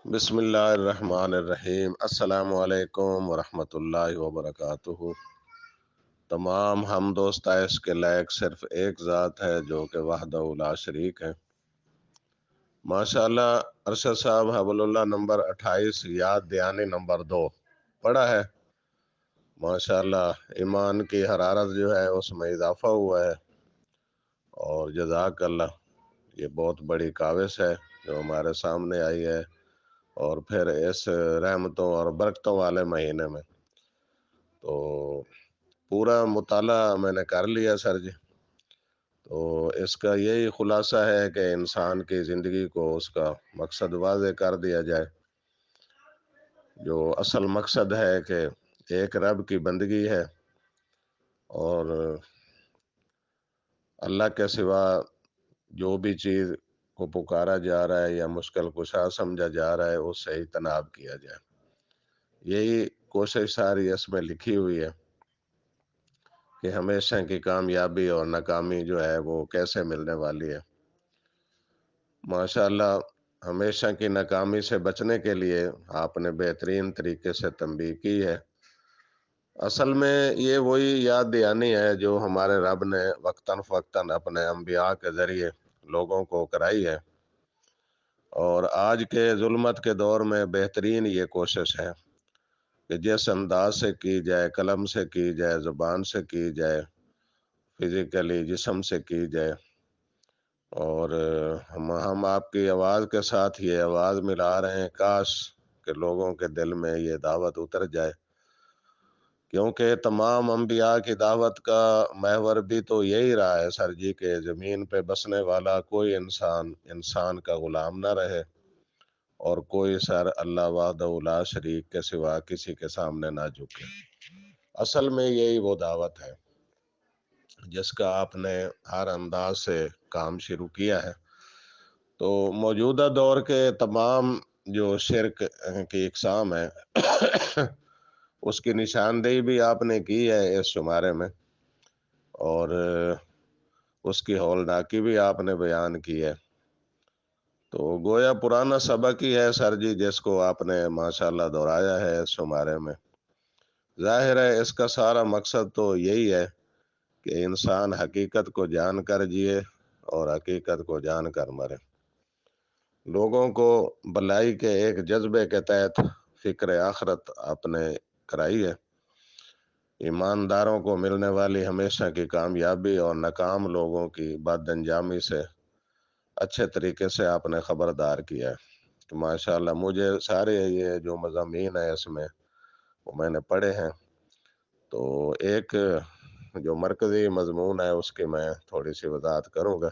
بسم اللہ الرحمن الرحیم۔ السلام علیکم ورحمۃ اللہ وبرکاتہ۔ تمام حمد و ستائش کے لائق صرف ایک ذات ہے جو کہ وحدہ لا شریک ہے۔ ماشاءاللہ ارشد صاحب حبل اللہ نمبر 28 یاد دہانی نمبر 2 پڑھا ہے۔ ماشاءاللہ ایمان کی حرارت جو ہے اس میں اضافہ ہوا ہے، اور جزاک اللہ، یہ بہت بڑی کاوش ہے جو ہمارے سامنے آئی ہے، اور پھر اس رحمتوں اور برکتوں والے مہینے میں تو پورا مطالعہ میں نے کر لیا سر جی۔ تو اس کا یہی خلاصہ ہے کہ انسان کی زندگی کو اس کا مقصد واضح کر دیا جائے۔ جو اصل مقصد ہے کہ ایک رب کی بندگی ہے، اور اللہ کے سوا جو بھی چیز کو پکارا جا رہا ہے یا مشکل کشا سمجھا جا رہا ہے اس سے اجتناب کیا جائے۔ یہی کوشش ساری اس میں لکھی ہوئی ہے کہ ہمیشہ کی کامیابی اور ناکامی جو ہے وہ کیسے ملنے والی ہے۔ ماشاءاللہ ہمیشہ کی ناکامی سے بچنے کے لیے آپ نے بہترین طریقے سے تنبیہ کی ہے۔ اصل میں یہ وہی یاد دہانی ہے جو ہمارے رب نے وقتاً فوقتاً اپنے انبیاء کے ذریعے لوگوں کو کرائی ہے، اور آج کے ظلمت کے دور میں بہترین یہ کوشش ہے کہ جس انداز سے کی جائے، قلم سے کی جائے، زبان سے کی جائے، فزیکلی جسم سے کی جائے، اور ہم آپ کی آواز کے ساتھ یہ آواز ملا رہے ہیں، کاش کہ لوگوں کے دل میں یہ دعوت اتر جائے، کیونکہ تمام انبیاء کی دعوت کا محور بھی تو یہی رہا ہے سر جی کہ زمین پہ بسنے والا کوئی انسان کا غلام نہ رہے، اور کوئی سر اللہ وحدہ لا شریک کے سوا کسی کے سامنے نہ جھکے۔ اصل میں یہی وہ دعوت ہے جس کا آپ نے ہر انداز سے کام شروع کیا ہے۔ تو موجودہ دور کے تمام جو شرک کی اقسام ہیں اس کی نشاندہی بھی آپ نے کی ہے اس شمارے میں، اور اس کی ہولناکی بھی آپ نے بیان کی ہے۔ تو گویا پرانا سبق ہی ہے سر جی جس کو آپ نے ماشاءاللہ دہرایا ہے اس شمارے میں۔ ظاہر ہے اس کا سارا مقصد تو یہی ہے کہ انسان حقیقت کو جان کر جیے اور حقیقت کو جان کر مرے۔ لوگوں کو بلائی کے ایک جذبے کے تحت فکر آخرت آپ نے کرائی ہے۔ ایمانداروں کو ملنے والی ہمیشہ کی کامیابی اور ناکام لوگوں کی بد انجامی سے اچھے طریقے سے آپ نے خبردار کیا ہے۔ ماشاءاللہ مجھے سارے یہ جو مضامین ہیں اس میں وہ میں نے پڑھے ہیں، تو ایک جو مرکزی مضمون ہے اس کی میں تھوڑی سی وضاحت کروں گا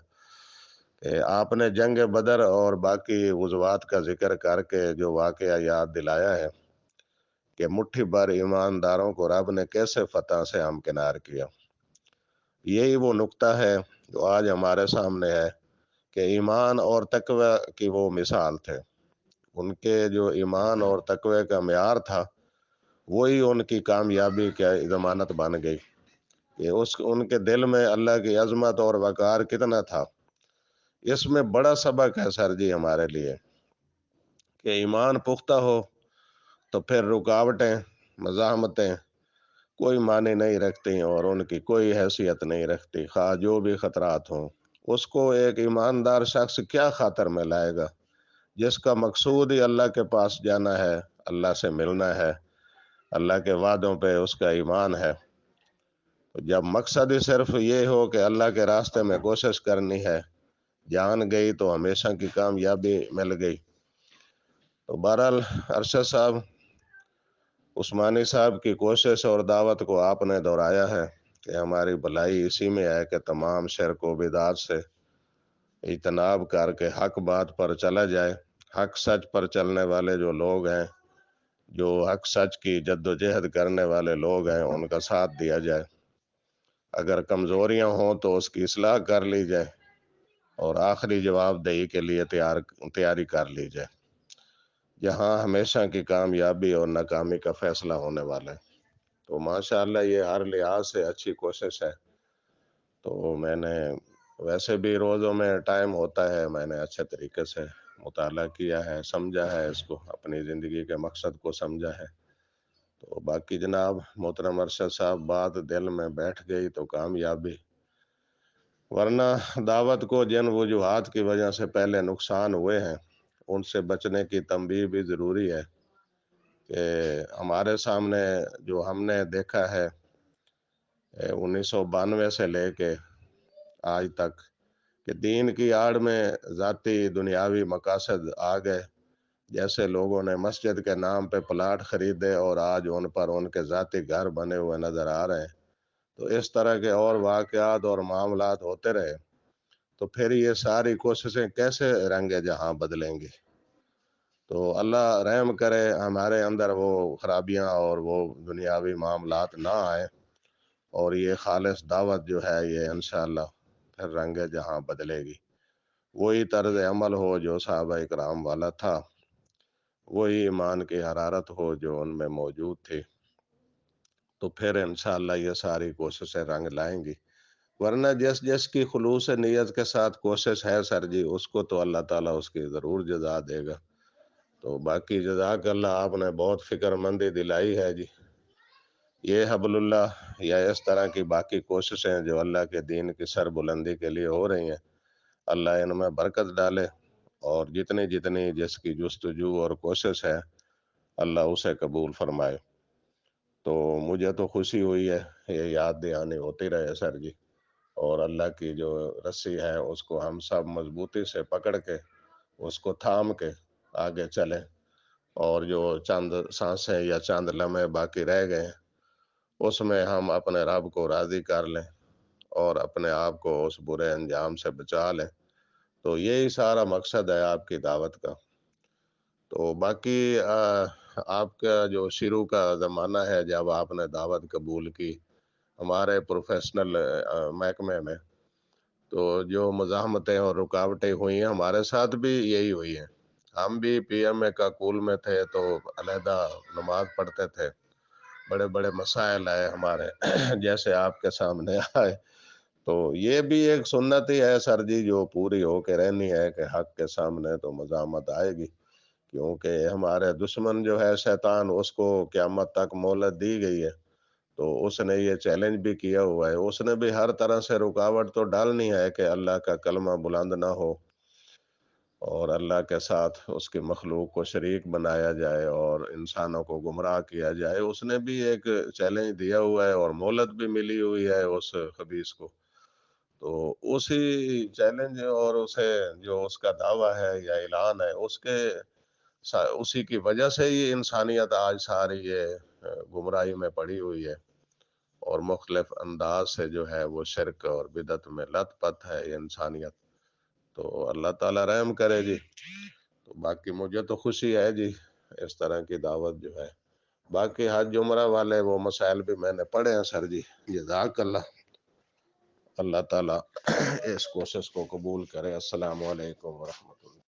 کہ آپ نے جنگ بدر اور باقی غزوات کا ذکر کر کے جو واقعہ یاد دلایا ہے کہ مٹھی بھر ایمانداروں کو رب نے کیسے فتح سے ہمکنار کیا، یہی وہ نقطہ ہے جو آج ہمارے سامنے ہے کہ ایمان اور تقوی کی وہ مثال تھے۔ ان کے جو ایمان اور تقوی کا معیار تھا وہی ان کی کامیابی کی ضمانت بن گئی کہ ان کے دل میں اللہ کی عظمت اور وقار کتنا تھا۔ اس میں بڑا سبق ہے سر جی ہمارے لیے کہ ایمان پختہ ہو تو پھر رکاوٹیں، مزاحمتیں کوئی معنی نہیں رکھتی، اور ان کی کوئی حیثیت نہیں رکھتی، خواہ جو بھی خطرات ہوں۔ اس کو ایک ایماندار شخص کیا خاطر میں لائے گا جس کا مقصود ہی اللہ کے پاس جانا ہے، اللہ سے ملنا ہے، اللہ کے وعدوں پہ اس کا ایمان ہے۔ جب مقصد ہی صرف یہ ہو کہ اللہ کے راستے میں کوشش کرنی ہے، جان گئی تو ہمیشہ کی کامیابی مل گئی۔ تو بہرحال ارشد صاحب، عثمانی صاحب کی کوشش اور دعوت کو آپ نے دہرایا ہے کہ ہماری بھلائی اسی میں ہے کہ تمام شرک و بدعات سے اجتناب کر کے حق بات پر چلا جائے۔ حق سچ پر چلنے والے جو لوگ ہیں، جو حق سچ کی جد و جہد کرنے والے لوگ ہیں، ان کا ساتھ دیا جائے۔ اگر کمزوریاں ہوں تو اس کی اصلاح کر لی جائے، اور آخری جواب دہی کے لیے تیاری کر لی جائے، جہاں ہمیشہ کی کامیابی اور ناکامی کا فیصلہ ہونے والا ہے۔ تو ماشاءاللہ یہ ہر لحاظ سے اچھی کوشش ہے۔ تو میں نے ویسے بھی روزوں میں ٹائم ہوتا ہے، میں نے اچھے طریقے سے مطالعہ کیا ہے، سمجھا ہے، اس کو اپنی زندگی کے مقصد کو سمجھا ہے۔ تو باقی جناب محترم ارشد صاحب، بات دل میں بیٹھ گئی تو کامیابی، ورنہ دعوت کو جن وجوہات کی وجہ سے پہلے نقصان ہوئے ہیں ان سے بچنے کی تنبیہ بھی ضروری ہے کہ ہمارے سامنے جو ہم نے دیکھا ہے 1992 سے لے کے آج تک کہ دین کی آڑ میں ذاتی دنیاوی مقاصد آ گئے، جیسے لوگوں نے مسجد کے نام پہ پلاٹ خریدے اور آج ان پر ان کے ذاتی گھر بنے ہوئے نظر آ رہے ہیں۔ تو اس طرح کے اور واقعات اور معاملات ہوتے رہے تو پھر یہ ساری کوششیں کیسے رنگ جہاں بدلیں گی؟ تو اللہ رحم کرے ہمارے اندر وہ خرابیاں اور وہ دنیاوی معاملات نہ آئے، اور یہ خالص دعوت جو ہے یہ انشاءاللہ پھر رنگ جہاں بدلے گی۔ وہی طرز عمل ہو جو صحابہ اکرام والا تھا، وہی ایمان کی حرارت ہو جو ان میں موجود تھی، تو پھر انشاءاللہ یہ ساری کوششیں رنگ لائیں گی۔ ورنہ جس جس کی خلوص نیت کے ساتھ کوشش ہے سر جی، اس کو تو اللہ تعالیٰ اس کی ضرور جزا دے گا۔ تو باقی جزاک اللہ، آپ نے بہت فکر مندی دلائی ہے جی۔ یہ حبل اللہ یا اس طرح کی باقی کوششیں جو اللہ کے دین کی سر بلندی کے لیے ہو رہی ہیں، اللہ ان میں برکت ڈالے، اور جتنی جتنی جس کی جستجو اور کوشش ہے اللہ اسے قبول فرمائے۔ تو مجھے تو خوشی ہوئی ہے، یہ یاد دہانی ہوتی رہے سر جی، اور اللہ کی جو رسی ہے اس کو ہم سب مضبوطی سے پکڑ کے اس کو تھام کے آگے چلیں، اور جو چند سانسیں یا چند لمحے باقی رہ گئے ہیں اس میں ہم اپنے رب کو راضی کر لیں اور اپنے آپ کو اس برے انجام سے بچا لیں۔ تو یہی سارا مقصد ہے آپ کی دعوت کا۔ تو باقی آپ کا جو شروع کا زمانہ ہے جب آپ نے دعوت قبول کی ہمارے پروفیشنل محکمے میں، تو جو مزاحمتیں اور رکاوٹیں ہوئی ہیں ہمارے ساتھ بھی یہی ہوئی ہیں۔ ہم بھی پی ایم اے کا کول میں تھے تو علیحدہ نماز پڑھتے تھے، بڑے بڑے مسائل آئے ہمارے جیسے آپ کے سامنے آئے، تو یہ بھی ایک سنت ہی ہے سر جی جو پوری ہو کے رہنی ہے کہ حق کے سامنے تو مزاحمت آئے گی، کیونکہ ہمارے دشمن جو ہے شیطان، اس کو قیامت تک مہلت دی گئی ہے، تو اس نے یہ چیلنج بھی کیا ہوا ہے، اس نے بھی ہر طرح سے رکاوٹ تو ڈالنی ہے کہ اللہ کا کلمہ بلند نہ ہو اور اللہ کے ساتھ اس کی مخلوق کو شریک بنایا جائے اور انسانوں کو گمراہ کیا جائے۔ اس نے بھی ایک چیلنج دیا ہوا ہے اور مہلت بھی ملی ہوئی ہے اس خبیث کو۔ تو اسی چیلنج اور اسے جو اس کا دعویٰ ہے یا اعلان ہے اسی کی وجہ سے یہ انسانیت آج ساری یہ گمراہی میں پڑی ہوئی ہے، اور مختلف انداز سے جو ہے وہ شرک اور بدعت میں لت پت ہے یہ انسانیت۔ تو اللہ تعالیٰ رحم کرے جی۔ تو باقی مجھے تو خوشی ہے جی اس طرح کی دعوت جو ہے۔ باقی حج عمرہ والے وہ مسائل بھی میں نے پڑھے ہیں سر جی، جزاک اللہ، اللہ تعالیٰ اس کوشش کو قبول کرے۔ السلام علیکم ورحمۃ اللہ۔